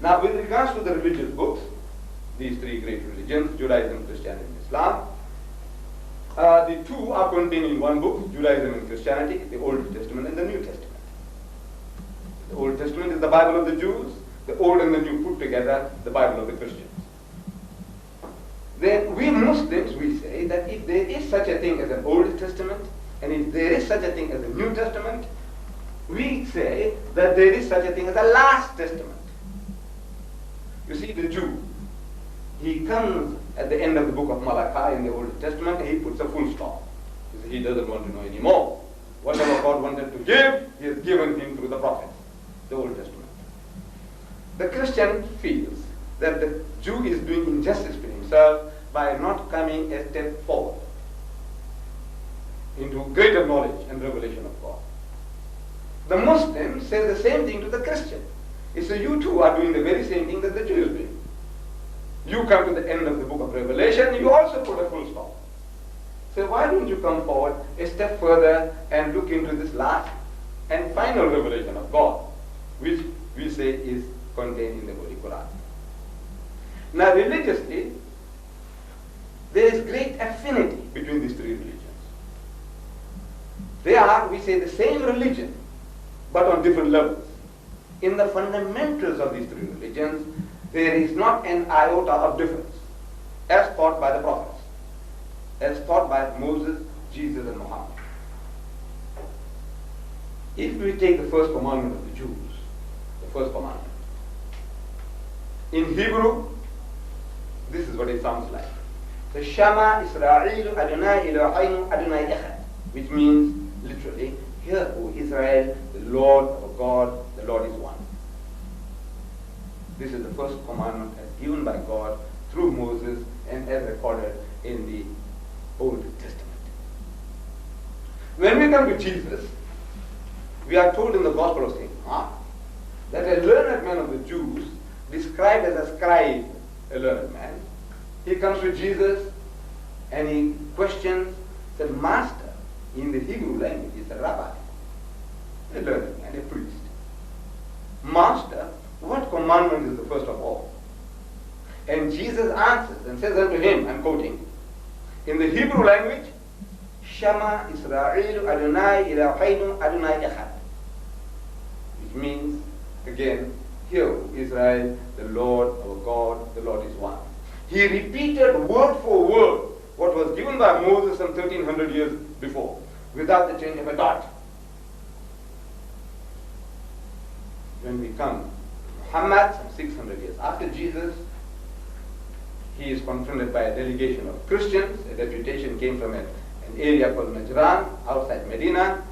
Now, with regards to the religious books, these three great religions, Judaism, Christianity, and Islam, the two are contained in one book, Judaism and Christianity, the Old Testament and the New Testament. The Old Testament is the Bible of the Jews, the Old and the New put together, the Bible of the Christians. Then we Muslims, we say that if there is such a thing as an Old Testament, and if there is such a thing as a New Testament, we say that there is such a thing as a Last Testament. You see, the Jew, he comes at the end of the book of Malachi in the Old Testament, and he puts a full stop. He doesn't want to know anymore. Whatever God wanted to give, he has given him through the prophets, the Old Testament. The Christian feels that the Jew is doing injustice to himself by not coming a step forward into greater knowledge and revelation of God. The Muslim says the same thing to the Christian. He says, you too are doing the very same thing that the Jew is doing. You come to the end of the book of Revelation, you also put a full stop. So why don't you come forward a step further and look into this last and final revelation of God, which we say is contained in the Holy Quran. Now religiously, there is great affinity between these three religions. They are, we say, the same religion, but on different levels. In the fundamentals of these three religions, there is not an iota of difference, as taught by the prophets, as taught by Moses, Jesus, and Muhammad. If we take the first commandment of the Jews, the first commandment, in Hebrew, this is what it sounds like. The Shema Israel Adonai Eloheinu Adonai Echad, which means literally, hear, O Israel, the Lord our God, the Lord is one. This is the first commandment as given by God through Moses and as recorded in the Old Testament. When we come to Jesus, we are told in the Gospel of St. Mark that a learned man of the Jews, described as a scribe, a learned man, he comes to Jesus and he questions, said, Master, in the Hebrew language, is a rabbi, a learned man, a priest. Master, what commandment is the first of all? And Jesus answers and says unto him, I'm quoting, in the Hebrew language, Shema Israel Adonai Eloheinu Adonai Echad, which means, again, hear, Israel, the Lord our God, the Lord is one. He repeated word for word what was given by Moses some 1300 years before, without the change of a dot. When we come to Muhammad, some 600 years after Jesus, he is confronted by a delegation of Christians. A deputation came from an area called Najran, outside Medina,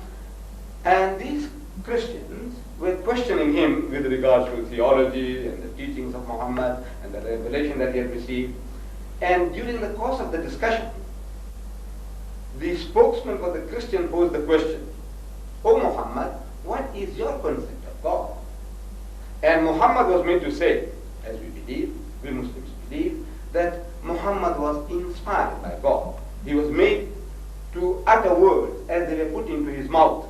and these Christians were questioning him with regards to theology and the teachings of Muhammad and the revelation that he had received. And during the course of the discussion, the spokesman for the Christian posed the question, O Muhammad, what is your concept of God? And Muhammad was made to say, as we believe, we Muslims believe, that Muhammad was inspired by God. He was made to utter words as they were put into his mouth.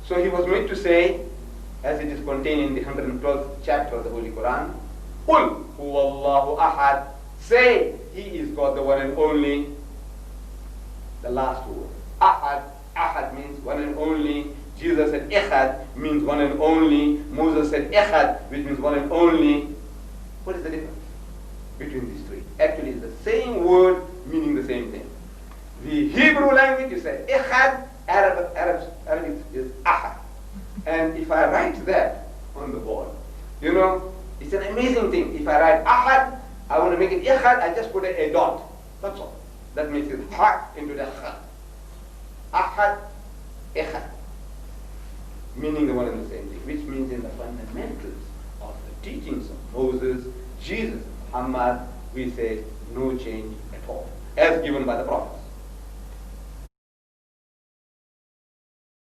So he was made to say, as it is contained in the 112th chapter of the Holy Quran, Qul huwallahu ahad, say, he is God, the one and only. The last word. Ahad, ahad means one and only. Jesus said echad means one and only. Moses said echad, which means one and only. What is the difference between these three? Actually, it's the same word meaning the same thing. The Hebrew language is said echad, Arabic is ahad. And if I write that on the board, you know, it's an amazing thing. If I write ahad, I want to make it echad, I just put a dot. That's all. That makes it ha into the ha. Ahad, echad. Meaning the one and the same thing, which means in the fundamentals of the teachings of Moses, Jesus, Muhammad, we say no change at all, as given by the prophets.